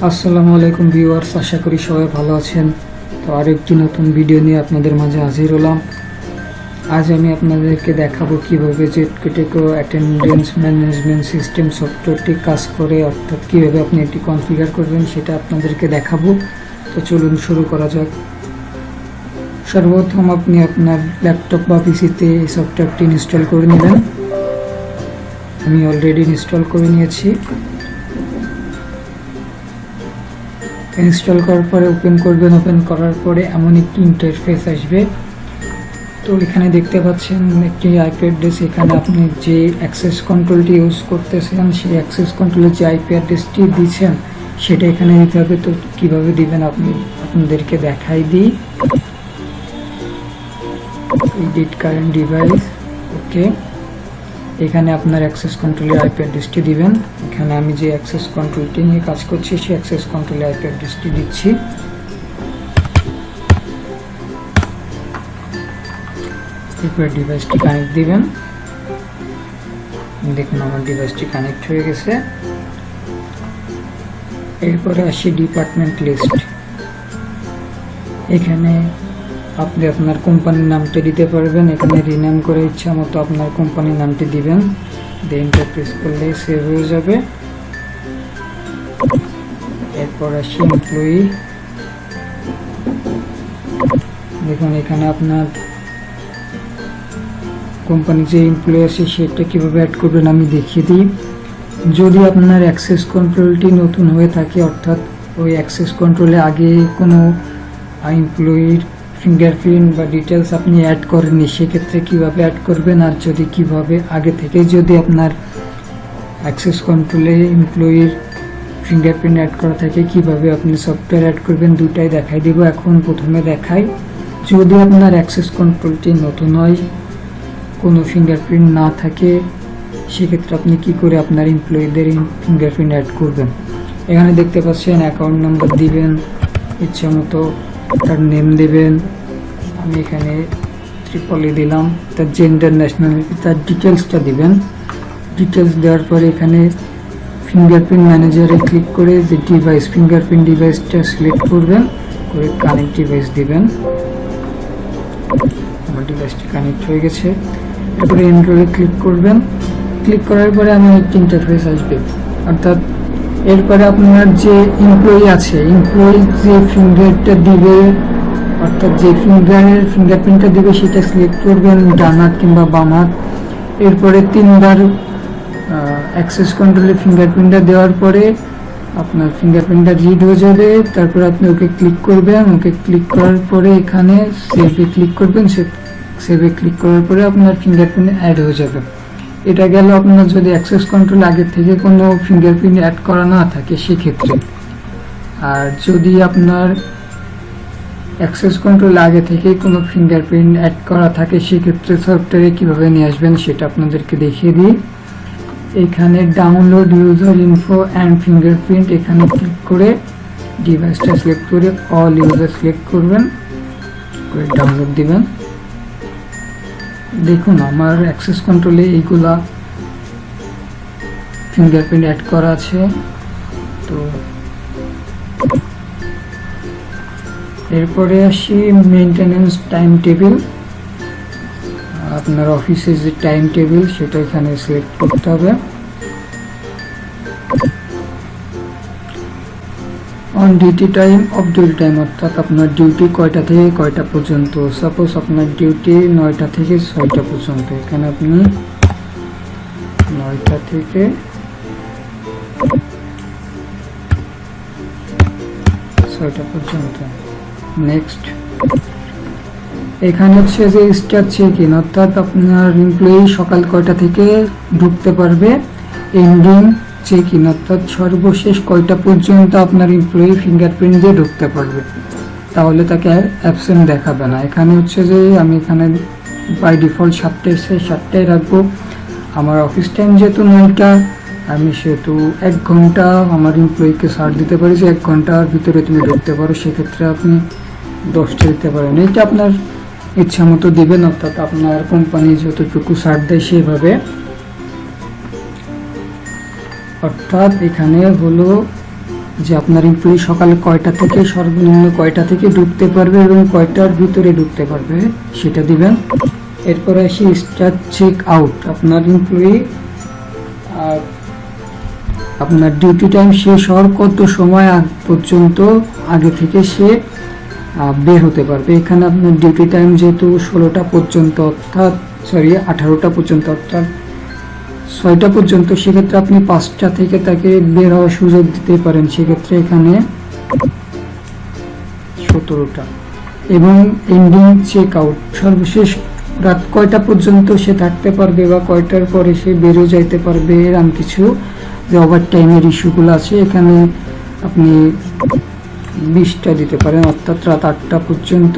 আসসালামু আলাইকুম ভিউয়ার্স, আশা করি সবাই ভালো আছেন। তো আরেকটি নতুন ভিডিও নিয়ে আপনাদের মাঝে হাজির হলাম। আজ আমি আপনাদেরকে দেখাবো কিভাবে জেটকেটেকো অ্যাটেন্ডেন্স ম্যানেজমেন্ট সিস্টেম সফটওয়্যারটি কাজ করে, অর্থাৎ কিভাবে আপনি এটি কনফিগার করবেন সেটা আপনাদেরকে দেখাবো। তো চলুন শুরু করা যাক। সর্বপ্রথম আপনি আপনার ল্যাপটপ বা পিসিতে এই সফটওয়্যারটি ইনস্টল করে নেবেন। আমি অলরেডি ইনস্টল করে নিয়েছি। ইনস্টল করার পরে ওপেন করবেন। ওপেন করার পরে এমন একটি ইন্টারফেস আসবে। তো এখানে দেখতে পাচ্ছেন একটি আইপি অ্যাড্রেস। এখানে আপনি যে অ্যাক্সেস কন্ট্রোলটি ইউজ করতেছেন সেই অ্যাক্সেস কন্ট্রোলের যে আইপি অ্যাড্রেসটি দিচ্ছেন সেটা এখানে দিতে হবে। তো কিভাবে দিবেন আপনাদেরকে দেখাই দিই। এডিট কারেন্ট ডিভাইস, ওকে। এখানে আপনার অ্যাক্সেস কন্ট্রোলের আইপি অ্যাড্রেসটি দিবেন। এখানে আমি যে অ্যাক্সেস কন্ট্রোলটি নিয়ে কাজ করছি সেই অ্যাক্সেস কন্ট্রোলের আইপি অ্যাড্রেসটি দিচ্ছি। এরপর ডিভাইসটি কানেক্ট দিবেন। দেখুন আমার ডিভাইসটি কানেক্ট হয়ে গেছে। এরপরে আসি ডিপার্টমেন্ট লিস্ট। এখানে আপনি আপনার কোম্পানির নামটা দিতে পারবেন। এখানে রিনেম করে ইচ্ছা মতো আপনার কোম্পানির নামটি দিবেন। এন্টার প্রেস করলে সেভ হয়ে যাবে। এরপর আসি এমপ্লয়ি। দেখুন এখানে আপনার কোম্পানি যে এমপ্লয়ি আছে সেটা কিভাবে অ্যাড করবেন আমি দেখিয়ে দিই। যদি আপনার অ্যাক্সেস কন্ট্রোলটি নতুন হয়ে থাকে, অর্থাৎ ওই অ্যাক্সেস কন্ট্রোলে আগে কোনো এমপ্লয়ির ফিঙ্গারপ্রিন্ট বা ডিটেলস আপনি অ্যাড করেননি, সেক্ষেত্রে কিভাবে অ্যাড করবেন, আর যদি কিভাবে আগে থেকে যদি আপনার অ্যাক্সেস কন্ট্রোলে এমপ্লয়ির ফিঙ্গারপ্রিন্ট অ্যাড করা থাকে কিভাবে আপনি সফটওয়্যার অ্যাড করবেন, দুটাই দেখাই দিব। এখন প্রথমে দেখাই, যদি আপনার অ্যাক্সেস কন্ট্রোলটি নতুন হয়, কোনো ফিঙ্গারপ্রিন্ট না থাকে, সেক্ষেত্রে আপনি কি করে আপনার এমপ্লয়িদের ফিঙ্গারপ্রিন্ট অ্যাড করবেন। এখানে দেখতে পাচ্ছেন অ্যাকাউন্ট নাম্বার দিবেন, ইচ্ছা মতো তার নেম দেবেন। আমি এখানে ট্রিপলি দিলাম। তার জেন্ডার, ন্যাশনালিটি, তার ডিটেলসটা দিবেন। ডিটেলস দেওয়ার পরে এখানে ফিঙ্গারপ্রিন্ট ম্যানেজারে ক্লিক করে যে ডিভাইস ফিঙ্গারপ্রিন্ট ডিভাইসটা সিলেক্ট করবেন, করে কানেক্ট ডিভাইস দিবেন। আমার ডিভাইসটি কানেক্ট হয়ে গেছে। তারপরে এনরোলে ক্লিক করবেন। ক্লিক করার পরে আমার একটি ইন্টারফেস আসবে, অর্থাৎ এরপরে আপনার যে এমপ্লয়ি আছে, এমপ্লয়ি যে ফিঙ্গারটা দিবে, অর্থাৎ যে ফিঙ্গারপ্রিন্টটা দিবে সেটা সিলেক্ট করবেন, ডান হাত কিংবা বাম হাত। এরপরে 3 বার অ্যাক্সেস কন্ট্রোলে ফিঙ্গারপ্রিন্টটা দেওয়ার পরে আপনার ফিঙ্গারপ্রিন্টটা রিড হয়ে যাবে। তারপরে আপনি ওকে ক্লিক করবেন। ওকে ক্লিক করার পরে এখানে সেভে ক্লিক করবেন। সেভে ক্লিক করার পরে আপনার ফিঙ্গারপ্রিন্ট অ্যাড হয়ে যাবে। এটা গেল আপনার যদি অ্যাক্সেস কন্ট্রোল আগে থেকে কোনো ফিঙ্গারপ্রিন্ট অ্যাড করা না থাকে সেক্ষেত্রে। আর যদি আপনার অ্যাক্সেস কন্ট্রোল আগে থেকে কোনো ফিঙ্গারপ্রিন্ট অ্যাড করা থাকে সেক্ষেত্রে সফটওয়্যারে কীভাবে নিয়ে আসবেন সেটা আপনাদেরকে দেখিয়ে দিই। এখানে download user info and fingerprint, এখানে ক্লিক করে ডিভাইসটা সিলেক্ট করে অল ইউজার সিলেক্ট করবেন, করে ডাউনলোড দিবেন। দেখুন আমার অ্যাক্সেস কন্ট্রোলে এইগুলা ফিঙ্গারপ্রিন্ট অ্যাড করা আছে। তো এরপরে আসি মেইনটেনেন্স টাইম টেবিল। আপনার অফিসের যে টাইম টেবিল সেটা এখানে সিলেক্ট করতে হবে। On duty time, of duty time, অর্থাৎ আপনার ডিউটি কয়টা থেকে কয়টা পর্যন্ত। সাপোজ আপনার ডিউটি 9টা থেকে 6টা পর্যন্ত, এখানে আপনি 9টা থেকে 6টা পর্যন্ত। নেক্সট, এখানে হচ্ছে যে স্টার্ট চেক ইন, অর্থাৎ আপনার এমপ্লয়ি সকাল কয়টা থেকে ঢুকতে পারবে। এন্ডিং চেক ইন, অর্থাৎ সর্বশেষ কয়টা পর্যন্ত আপনার এমপ্লয়ি ফিঙ্গারপ্রিন্ট দিয়ে ঢুকতে পারবে, তাহলে তাকে অ্যাবসেন্ট দেখাবে না। এখানে হচ্ছে যে আমি এখানে বাই ডিফল্ট 7টায় রাখবো। আমার অফিস টাইম যেহেতু 9টা, আমি সেহেতু 1 ঘন্টা আমার এমপ্লয়িকে ছাড় দিতে পারি যে 1 ঘন্টার ভিতরে তুমি ঢুকতে পারো। সেক্ষেত্রে আপনি 10টা দিতে পারেন। এইটা আপনার ইচ্ছা মতো দিবেন, অর্থাৎ আপনার কোম্পানি যতটুকু ছাড় দেয় সেভাবে। অর্থাৎ এখানে হলো যে আপনার এমপ্লয়ি সকালে কয়টা থেকে সর্বনিম্ন কয়টা থেকে ঢুকতে পারবে এবং কয়টার ভিতরে ঢুকতে পারবে সেটা দিবেন। এরপরে আসি স্টার্ট চেক আউট। আপনার এমপ্লয়ি আপনার ডিউটি টাইম শেষ হওয়ার কত সময় পর্যন্ত আগে থেকে সে বের হতে পারবে। এখানে আপনার ডিউটি টাইম যেহেতু 16টা পর্যন্ত অর্থাৎ 18টা পর্যন্ত অর্থাৎ 6টা পর্যন্ত, সেক্ষেত্রে আপনি 5টা থেকে তাকে বের হওয়ার সুযোগ দিতে পারেন। সেক্ষেত্রে এখানে 17টা। এবং এন্ডিং চেক আউট, সর্বশেষ রাত কয়টা পর্যন্ত সে থাকতে পারবে বা কয়টার পরে সে বেরো যাইতে পারবে, এরকম কিছু যে ওভার টাইমের ইস্যুগুলো আছে এখানে আপনি 20টা দিতে পারেন, অর্থাৎ রাত 8টা পর্যন্ত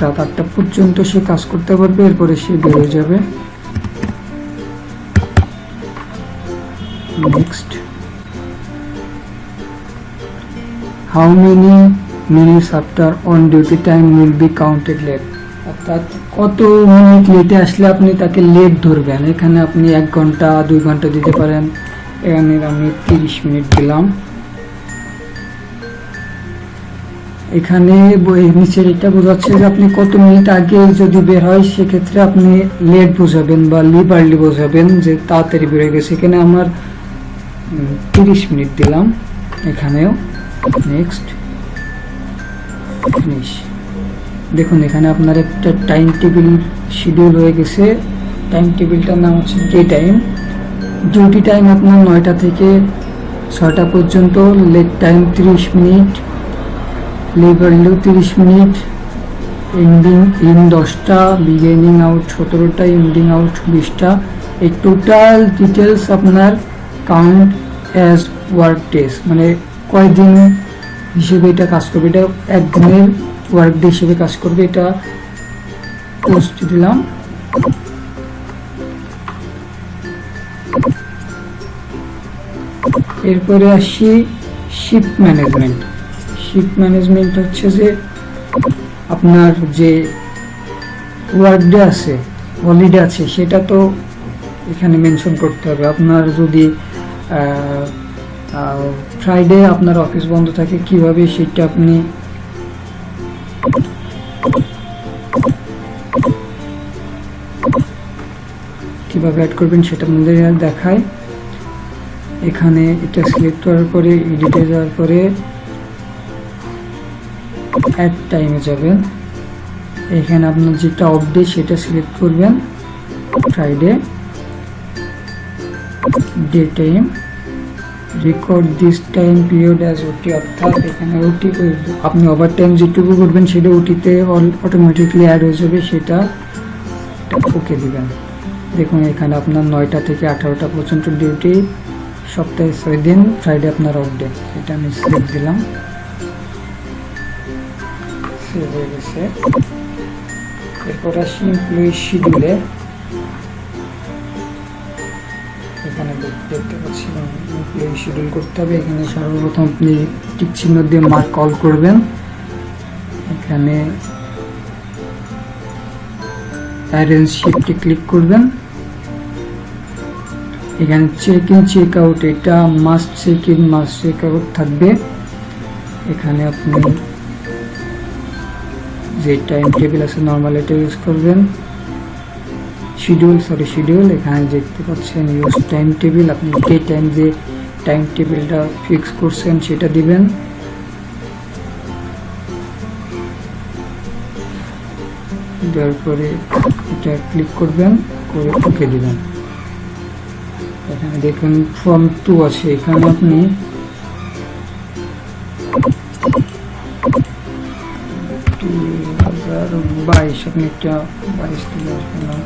রাত 8টা পর্যন্ত সে কাজ করতে পারবে, এরপরে সে বেরো যাবে। Next, how many minutes after on duty time will be counted late, অর্থাৎ কত মিনিট লেটে আসলে আপনি তাকে লেট ধরবেন। এখানে আপনি 1 ঘন্টা 2 ঘন্টা দিতে পারেন। এখানে আমি 30 মিনিট দিলাম। এখানে নিচের এটা বোঝাচ্ছে যে আপনি কত মিনিট আগে যদি বের হয় সেক্ষেত্রে আপনি লেট বোঝাবেন বা লিভ আর্লি বোঝাবেন যে তাড়াতাড়ি বের হয়ে গেছে। এখানে আমার 30 মিনিট দিলাম এখানেও। Next, finish. দেখুন এখানে আপনার একটা টাইম টেবিল শিডিউল হয়ে গেছে। টাইম টেবিলটার নাম হচ্ছে ডে টাইম। ডিউটি টাইম আপনার 9টা থেকে 6টা পর্যন্ত, লেট টাইম 30 মিনিট, লিভ আর্লি 30 মিনিট, এন্ডিং ইন 10টা, বিগিনিং আউট 17টা, এন্ডিং আউট 20টা। এই টোটাল ডিটেলস আপনার কাউন্ট অ্যাজ ওয়ার্ক ডেজ, মানে কয়দিন হিসেবে এটা কাজ করবে, এটা একদিনের ওয়ার্ক ডে হিসেবে কাজ করবে। এটা পোস্ট দিলাম। এরপরে আসি শিফট ম্যানেজমেন্ট। শিফট ম্যানেজমেন্ট হচ্ছে যে আপনার যে ওয়ার্ক ডে আছে, হলিডে আছে, সেটা তো এখানে মেনশন করতে হবে। আপনার যদি ফ্রাইডে আপনার অফিস বন্ধ থাকে, কিভাবে সেটা আপনি কিভাবে অ্যাড করবেন সেটা আপনাদের দেখায়। এখানে এটা সিলেক্ট করার পরে এডিটে যাওয়ার পরে অ্যাড টাইমে যাবেন। এখানে আপনার যেটা অফ ডে সেটা সিলেক্ট করবেন, Friday. Day time, record this time period as ওটি, অর্থাৎ এখানে ওটি আপনি ওভার টাইম যেটুকু করবেন সেটা ওটিতে অটোমেটিকলি অ্যাড হয়ে যাবে, সেটা ওকে দিবেন। দেখুন এখানে আপনার 9টা থেকে 18টা পর্যন্ত ডিউটি, সপ্তাহে 6 দিন, ফ্রাইডে আপনার অফ ডে। এটা আমি সিলেক্ট দিলাম, সেভ হয়ে গেছে। এরপর আসি এমপ্লয়ি শিডিউলে। এখানে দেখতে পাচ্ছি এমপ্লয়ি শিডিউল করতে হবে। এখানে সর্বপ্রথম আপনি টিক চিহ্ন দিয়ে মার্ক কল করবেন। এখানে অ্যারেঞ্জ শিফটে ক্লিক করবেন। এখানে চেক ইন চেক আউট, এটা must check in must check out থাকবে। এখানে আপনি যে টাইম টেবিল আছে নর্মাল এটা ইউজ করবেন। শিডিউল এখানে দেখতে পাচ্ছেন ইউজ টাইম টেবিল, আপনি যে টাইম যে টাইম টেবিলটা ফিক্স করছেন সেটা দিবেন। দেওয়ার পরে এটা ক্লিক করবেন, করে ওকে দিবেন। এখানে দেখুন ফর্ম 2 আছে, এখানে আপনি আপনি একটা 22 দিলে আসবে না।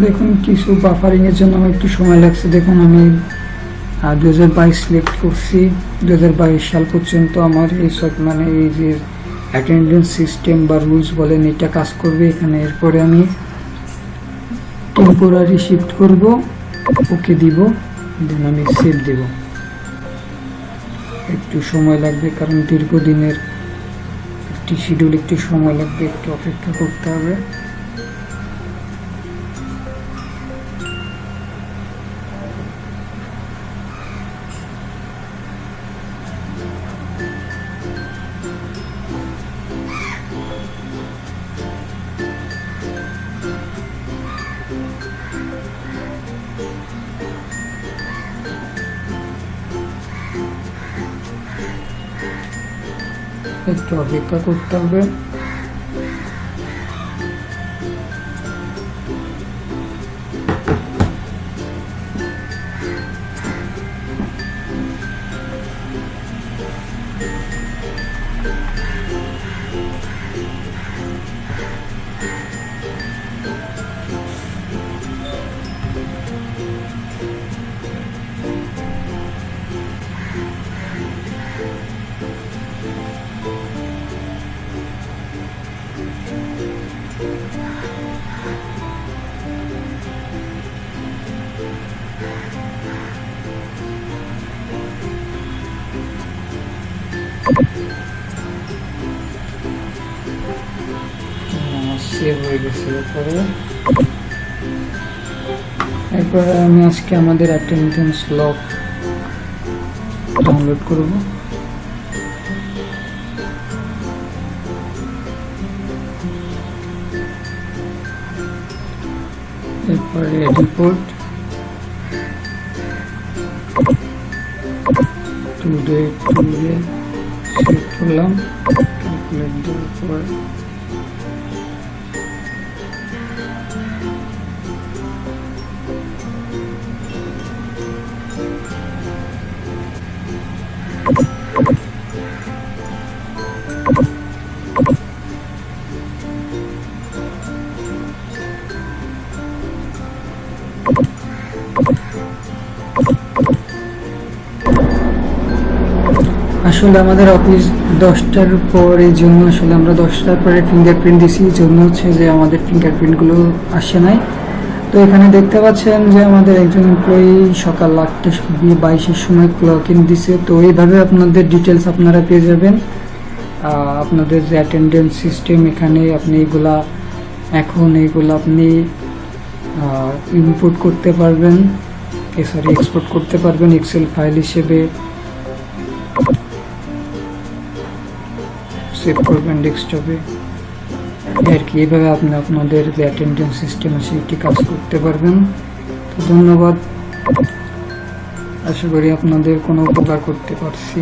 দেখুন কিছু বাফারিং এর জন্য আমার একটু সময় লাগছে। দেখুন আমি 2022 সিলেক্ট করছি। 2022 সাল পর্যন্ত আমার এই সব মানে এই যে অ্যাটেন্ডেন্স সিস্টেম বা রুলস বলেন এটা কাজ করবে এখানে। এরপরে আমি টেম্পোরারি শিফট করব, ওকে দিব, দেন আমি সেভ দেব। একটু সময় লাগবে, কারণ দীর্ঘদিনের একটি শিডিউল, একটু সময় লাগবে, একটু অপেক্ষা করতে হবে। একটু অপেক্ষা করতে হবে। সেভ হয়ে গেছে। এরপরে আমি আজকে আমাদের অ্যাটেন্ডেন্স লগ ডাউনলোড করব। এরপরে রিপোর্ট টুডে সেট করলাম, ক্যালকুলেট দেওয়ার পর আসলে আমাদের অফিস 10টার পর, এই জন্য আসলে আমরা 10টার পরে ফিঙ্গারপ্রিন্ট দিছি, এই জন্য হচ্ছে যে আমাদের ফিঙ্গারপ্রিন্টগুলো আসে নাই। তো এখানে দেখতে পাচ্ছেন যে আমাদের একজন এমপ্লয়ি সকাল 8:22-এর সময় ক্লক ইন দিছে। তো এইভাবে আপনাদের ডিটেলস আপনারা পেয়ে যাবেন। আপনাদের যে অ্যাটেন্ডেন্স সিস্টেম, এখানে আপনি এইগুলা আপনি ইনপুট করতে পারবেন, এক্সপোর্ট করতে পারবেন এক্সেল ফাইল হিসেবে, সেভ করবেন ডেস্কটপে আর কি। এইভাবে আপনি আপনাদের যে অ্যাটেন্ডেন্স সিস্টেম আছে সেটি কাজ করতে পারবেন। তো ধন্যবাদ, আশা করি আপনাদের কোনো উপকার করতে পারছি।